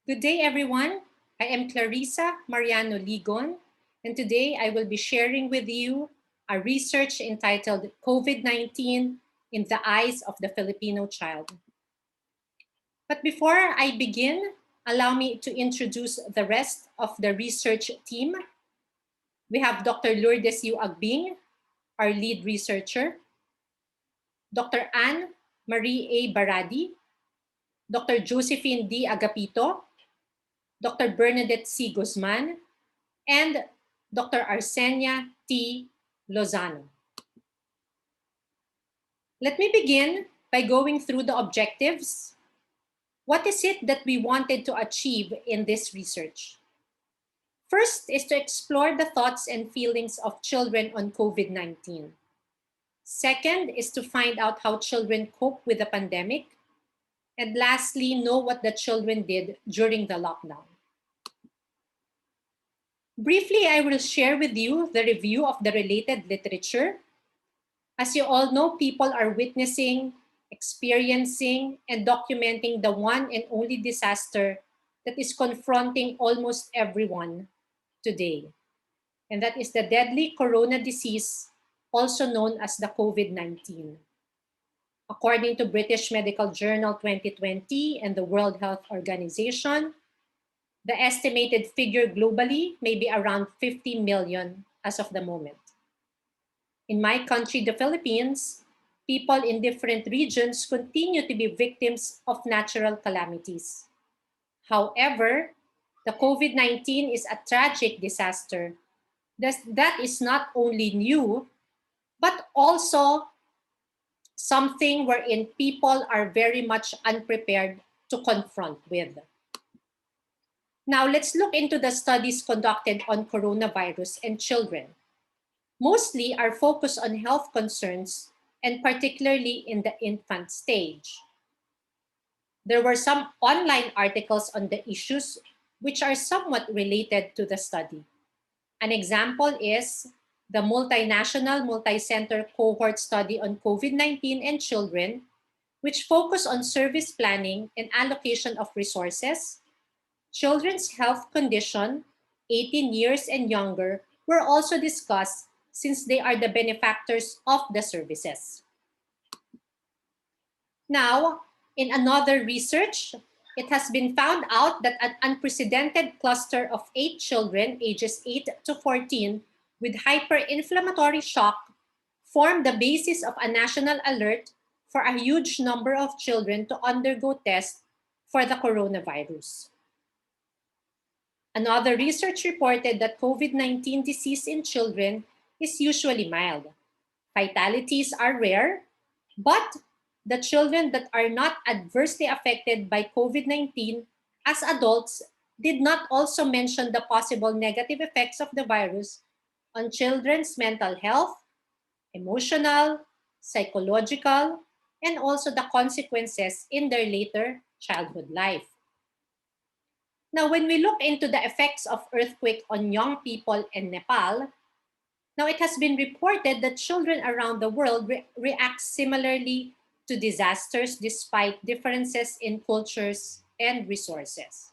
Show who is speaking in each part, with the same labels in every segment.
Speaker 1: Good day, everyone. I am Clarissa Mariano-Ligon, and today I will be sharing with you a research entitled COVID-19 in the Eyes of the Filipino Child. But before I begin, allow me to introduce the rest of the research team. We have Dr. Lourdes U. Agbing, our lead researcher, Dr. Anne Marie A. Baradi, Dr. Josephine D. Agapito, Dr. Bernadette C. Guzman, and Dr. Arsenia T. Lozano. Let me begin by going through the objectives. What is it that we wanted to achieve in this research? First is to explore the thoughts and feelings of children on COVID-19. Second is to find out how children cope with the pandemic. And lastly, know what the children did during the lockdown. Briefly, I will share with you the review of the related literature. As you all know, people are witnessing, experiencing, and documenting the one and only disaster that is confronting almost everyone today. And that is the deadly corona disease, also known as the COVID-19. According to British Medical Journal 2020 and the World Health Organization, the estimated figure globally may be around 50 million as of the moment. In my country, the Philippines, people in different regions continue to be victims of natural calamities. However, the COVID-19 is a tragic disaster that is not only new, but also something wherein people are very much unprepared to confront with. Now, let's look into the studies conducted on coronavirus and children. Mostly are focused on health concerns and particularly in the infant stage. There were some online articles on the issues which are somewhat related to the study. An example is the multinational, multi-center cohort study on COVID-19 and children, which focus on service planning and allocation of resources. Children's health condition, 18 years and younger, were also discussed since they are the benefactors of the services. Now, in another research, it has been found out that an unprecedented cluster of 8 children ages 8 to 14 with hyperinflammatory shock formed the basis of a national alert for a huge number of children to undergo tests for the coronavirus. Another research reported that COVID-19 disease in children is usually mild. Fatalities are rare, but the children that are not adversely affected by COVID-19 as adults did not also mention the possible negative effects of the virus on children's mental health, emotional, psychological, and also the consequences in their later childhood life. Now, when we look into the effects of earthquake on young people in Nepal, now it has been reported that children around the world react similarly to disasters despite differences in cultures and resources.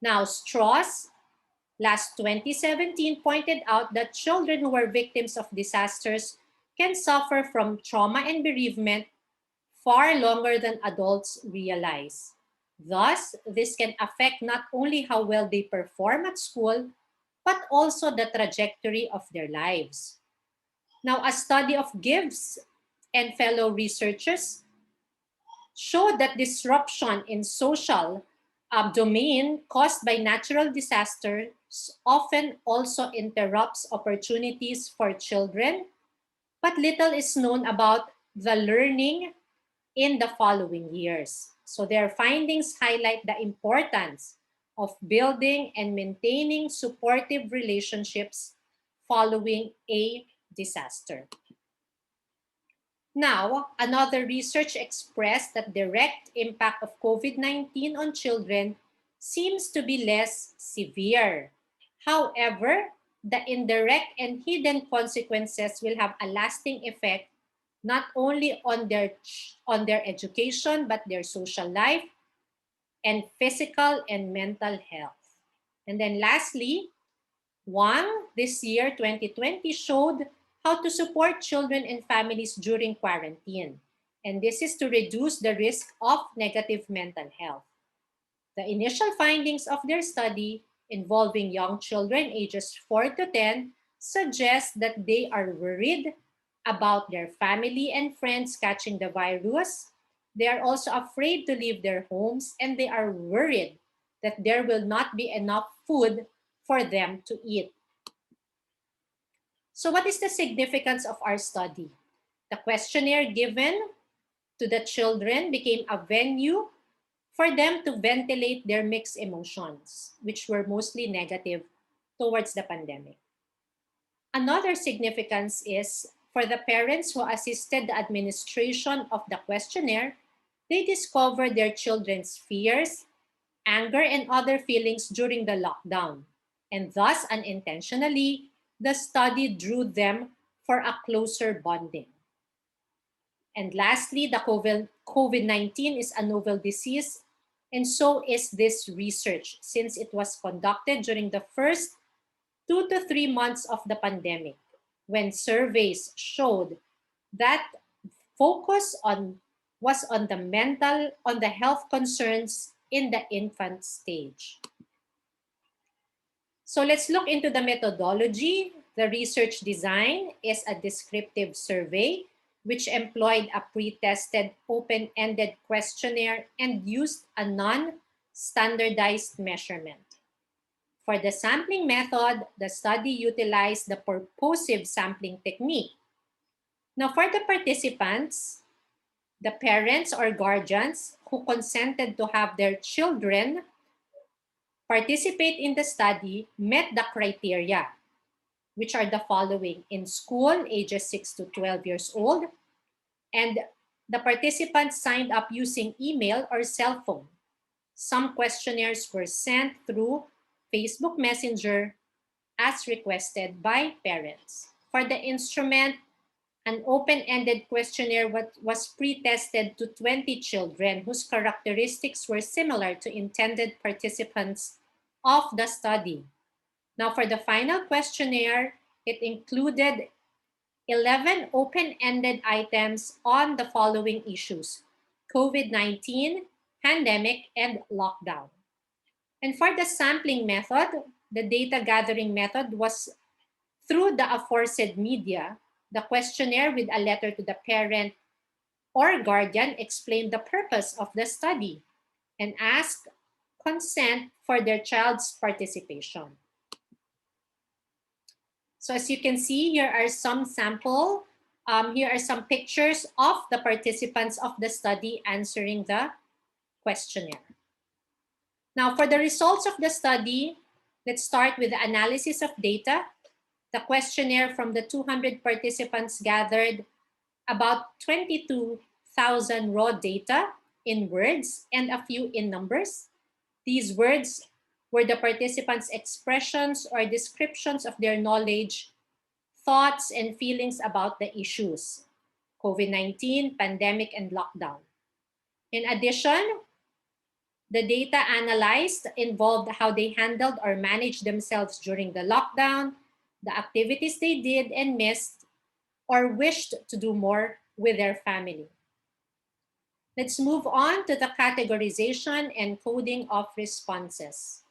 Speaker 1: Now, Strauss, last 2017, pointed out that children who are victims of disasters can suffer from trauma and bereavement far longer than adults realize. Thus, this can affect not only how well they perform at school, but also the trajectory of their lives. Now, a study of Gibbs and fellow researchers showed that disruption in social domain caused by natural disasters often also interrupts opportunities for children, but little is known about the learning in the following years. So their findings highlight the importance of building and maintaining supportive relationships following a disaster. Now, another research expressed that direct impact of COVID-19 on children seems to be less severe. However, the indirect and hidden consequences will have a lasting effect not only on their education, but their social life, and physical and mental health. And then lastly, Wang this year, 2020, showed how to support children and families during quarantine. And this is to reduce the risk of negative mental health. The initial findings of their study involving young children ages 4 to 10 suggest that they are worried about their family and friends catching the virus. They are also afraid to leave their homes, and they are worried that there will not be enough food for them to eat. So what is the significance of our study? The questionnaire given to the children became a venue for them to ventilate their mixed emotions, which were mostly negative towards the pandemic. Another significance is for the parents who assisted the administration of the questionnaire, they discovered their children's fears, anger, and other feelings during the lockdown. And thus, unintentionally, the study drew them for a closer bonding. And lastly, the COVID-19 is a novel disease, and so is this research, since it was conducted during the first 2 to 3 months of the pandemic, when surveys showed that focus was on the health concerns in the infant stage. So let's look into the methodology. The research design is a descriptive survey which employed a pre-tested open-ended questionnaire and used a non-standardized measurement. For the sampling method, the study utilized the purposive sampling technique. Now, for the participants, the parents or guardians who consented to have their children participate in the study met the criteria, which are the following: in school, ages 6 to 12 years old, and the participants signed up using email or cell phone. Some questionnaires were sent through Facebook Messenger as requested by parents. For the instrument, an open-ended questionnaire was pre-tested to 20 children whose characteristics were similar to intended participants of the study. Now, for the final questionnaire, it included 11 open-ended items on the following issues: COVID-19, pandemic, and lockdown. And for the sampling method, the data gathering method was through the aforesaid media. The questionnaire with a letter to the parent or guardian explained the purpose of the study and asked consent for their child's participation. So as you can see, here are some here are some pictures of the participants of the study answering the questionnaire. Now, for the results of the study, let's start with the analysis of data. The questionnaire from the 200 participants gathered about 22,000 raw data in words and a few in numbers. These words were the participants' expressions or descriptions of their knowledge, thoughts, and feelings about the issues: COVID-19, pandemic, and lockdown. In addition, the data analyzed involved how they handled or managed themselves during the lockdown, the activities they did and missed, or wished to do more with their family. Let's move on to the categorization and coding of responses.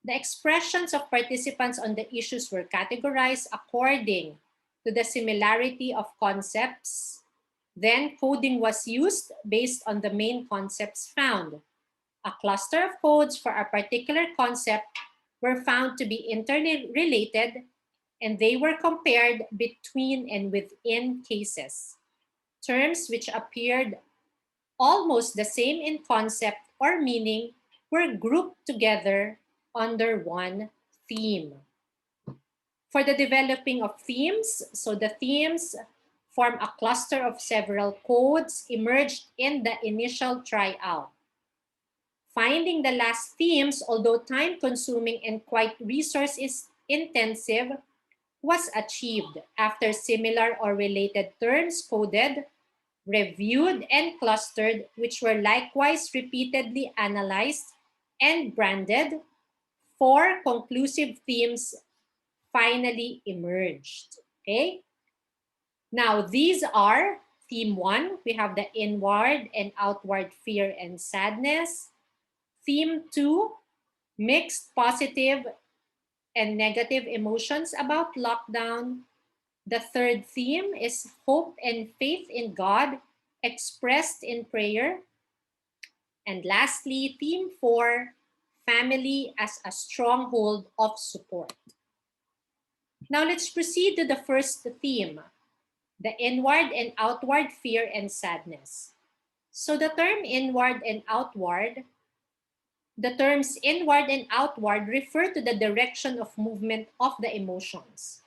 Speaker 1: The expressions of participants on the issues were categorized according to the similarity of concepts. Then coding was used based on the main concepts found. A cluster of codes for a particular concept were found to be interrelated, and they were compared between and within cases. Terms which appeared almost the same in concept or meaning were grouped together under one theme. For the developing of themes, so the themes form a cluster of several codes emerged in the initial tryout. Finding the last themes, although time-consuming and quite resource-intensive, was achieved after similar or related terms coded reviewed and clustered, which were likewise repeatedly analyzed and branded. 4 conclusive themes finally emerged. Okay? Now, these are theme 1. We have the inward and outward fear and sadness. Theme 2, mixed positive and negative emotions about lockdown. The third theme is hope and faith in God expressed in prayer. And lastly, theme 4, family as a stronghold of support. Now let's proceed to the first theme, the inward and outward fear and sadness. So the term inward and outward, the terms inward and outward refer to the direction of movement of the emotions.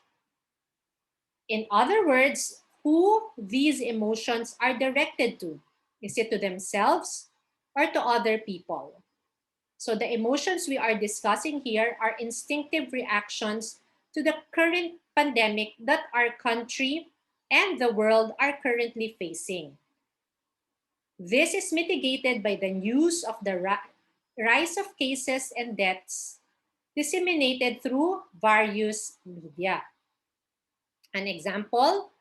Speaker 1: In other words, who these emotions are directed to. Is it to themselves or to other people? So the emotions we are discussing here are instinctive reactions to the current pandemic that our country and the world are currently facing. This is mitigated by the news of the rise of cases and deaths disseminated through various media. An example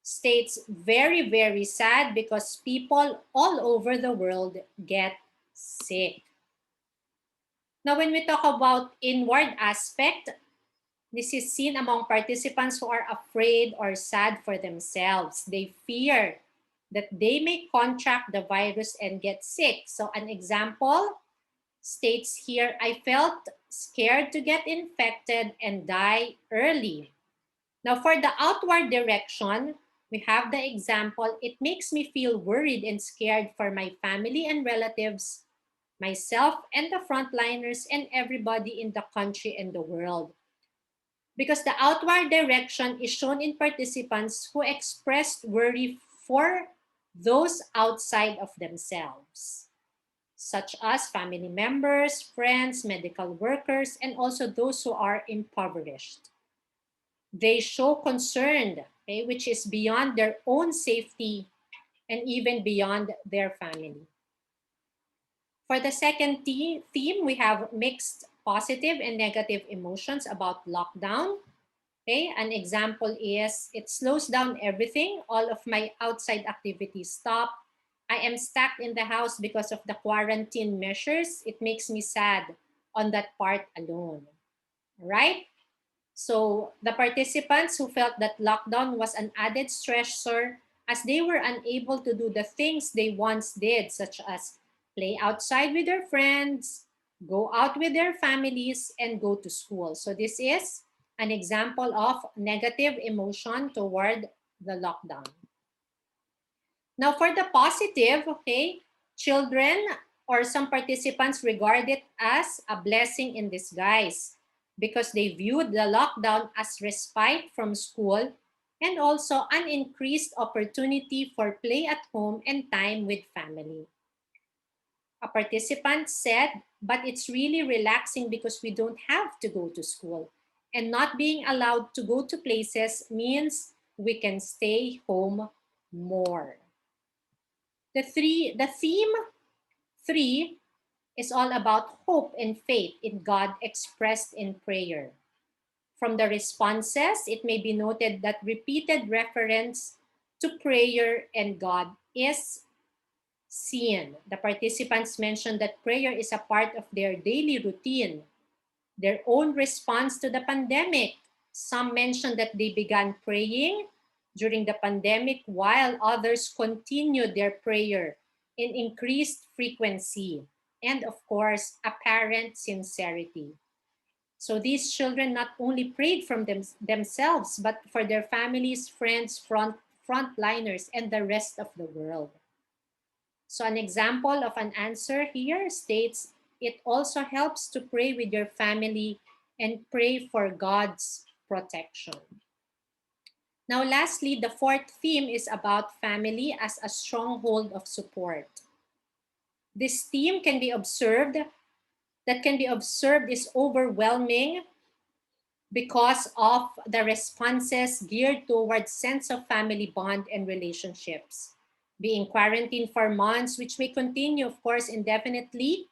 Speaker 1: states very, very sad because people all over the world get sick. Now, when we talk about inward aspect, this is seen among participants who are afraid or sad for themselves. They fear that they may contract the virus and get sick. So an example states here, I felt scared to get infected and die early. Now for the outward direction, we have the example, it makes me feel worried and scared for my family and relatives, myself and the frontliners and everybody in the country and the world. Because the outward direction is shown in participants who expressed worry for those outside of themselves, such as family members, friends, medical workers, and also those who are impoverished. They show concern, okay, which is beyond their own safety and even beyond their family. For the second theme, we have mixed positive and negative emotions about lockdown. Okay, an example is it slows down everything. All of my outside activities stop. I am stuck in the house because of the quarantine measures. It makes me sad on that part alone. All right? So the participants who felt that lockdown was an added stressor as they were unable to do the things they once did, such as play outside with their friends, go out with their families, and go to school. So this is an example of negative emotion toward the lockdown. Now for the positive, okay, children or some participants regard it as a blessing in disguise because they viewed the lockdown as respite from school and also an increased opportunity for play at home and time with family. A participant said, but it's really relaxing because we don't have to go to school. And not being allowed to go to places means we can stay home more. The theme 3 is all about hope and faith in God expressed in prayer. From the responses, it may be noted that repeated reference to prayer and God is seen. The participants mentioned that prayer is a part of their daily routine, their own response to the pandemic. Some mentioned that they began praying during the pandemic while others continued their prayer in increased frequency and, of course, apparent sincerity. So these children not only prayed from themselves, but for their families, friends, frontliners, and the rest of the world. So an example of an answer here states, it also helps to pray with your family and pray for God's protection. Now, lastly, the fourth theme is about family as a stronghold of support. This theme can be observed, is overwhelming because of the responses geared towards sense of family bond and relationships. Being quarantined for months, which may continue, of course, indefinitely,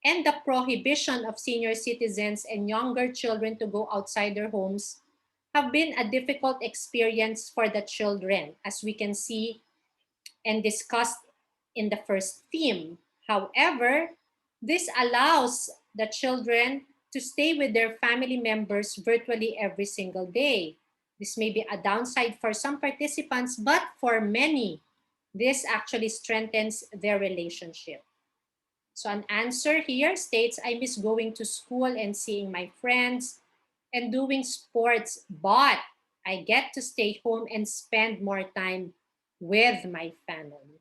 Speaker 1: and the prohibition of senior citizens and younger children to go outside their homes have been a difficult experience for the children, as we can see and discussed in the first theme. However, this allows the children to stay with their family members virtually every single day. This may be a downside for some participants, but for many, this actually strengthens their relationship. So an answer here states, I miss going to school and seeing my friends and doing sports, but I get to stay home and spend more time with my family.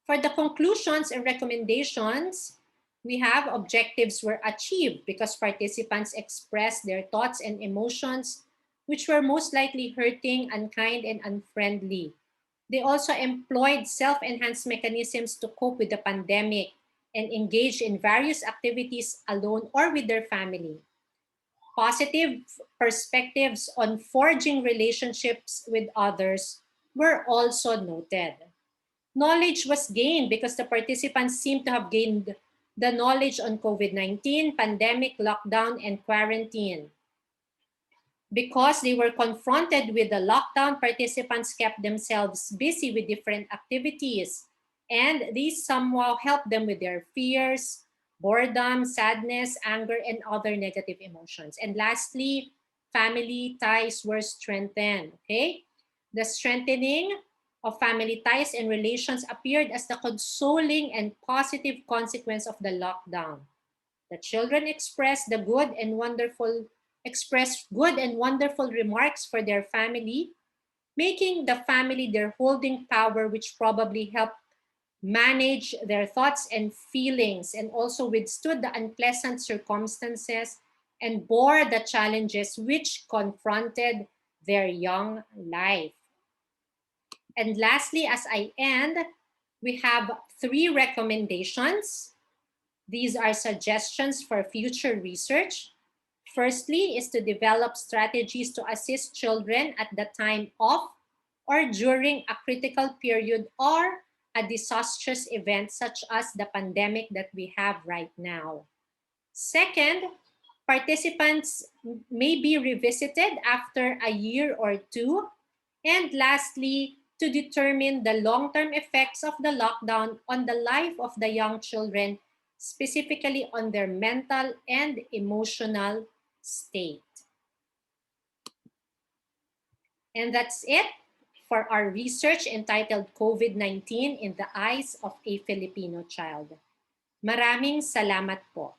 Speaker 1: For the conclusions and recommendations, we have objectives were achieved because participants expressed their thoughts and emotions, which were most likely hurting, unkind, and unfriendly. They also employed self-enhanced mechanisms to cope with the pandemic and engage in various activities alone or with their family. Positive perspectives on forging relationships with others were also noted. Knowledge was gained because the participants seemed to have gained the knowledge on COVID-19, pandemic, lockdown, and quarantine. Because they were confronted with the lockdown, participants kept themselves busy with different activities, and these somehow helped them with their fears, boredom, sadness, anger, and other negative emotions. And lastly, family ties were strengthened. Okay, the strengthening of family ties and relations appeared as the consoling and positive consequence of the lockdown. The children expressed good and wonderful remarks for their family, making the family their holding power, which probably helped manage their thoughts and feelings and also withstood the unpleasant circumstances and bore the challenges which confronted their young life. And lastly, as I end, we have 3 recommendations. These are suggestions for future research. Firstly is to develop strategies to assist children at the time of or during a critical period or a disastrous event such as the pandemic that we have right now. Second, participants may be revisited after a year or two. And lastly, to determine the long-term effects of the lockdown on the life of the young children, specifically on their mental and emotional state. And that's it for our research entitled COVID-19 in the Eyes of a Filipino Child. Maraming salamat po.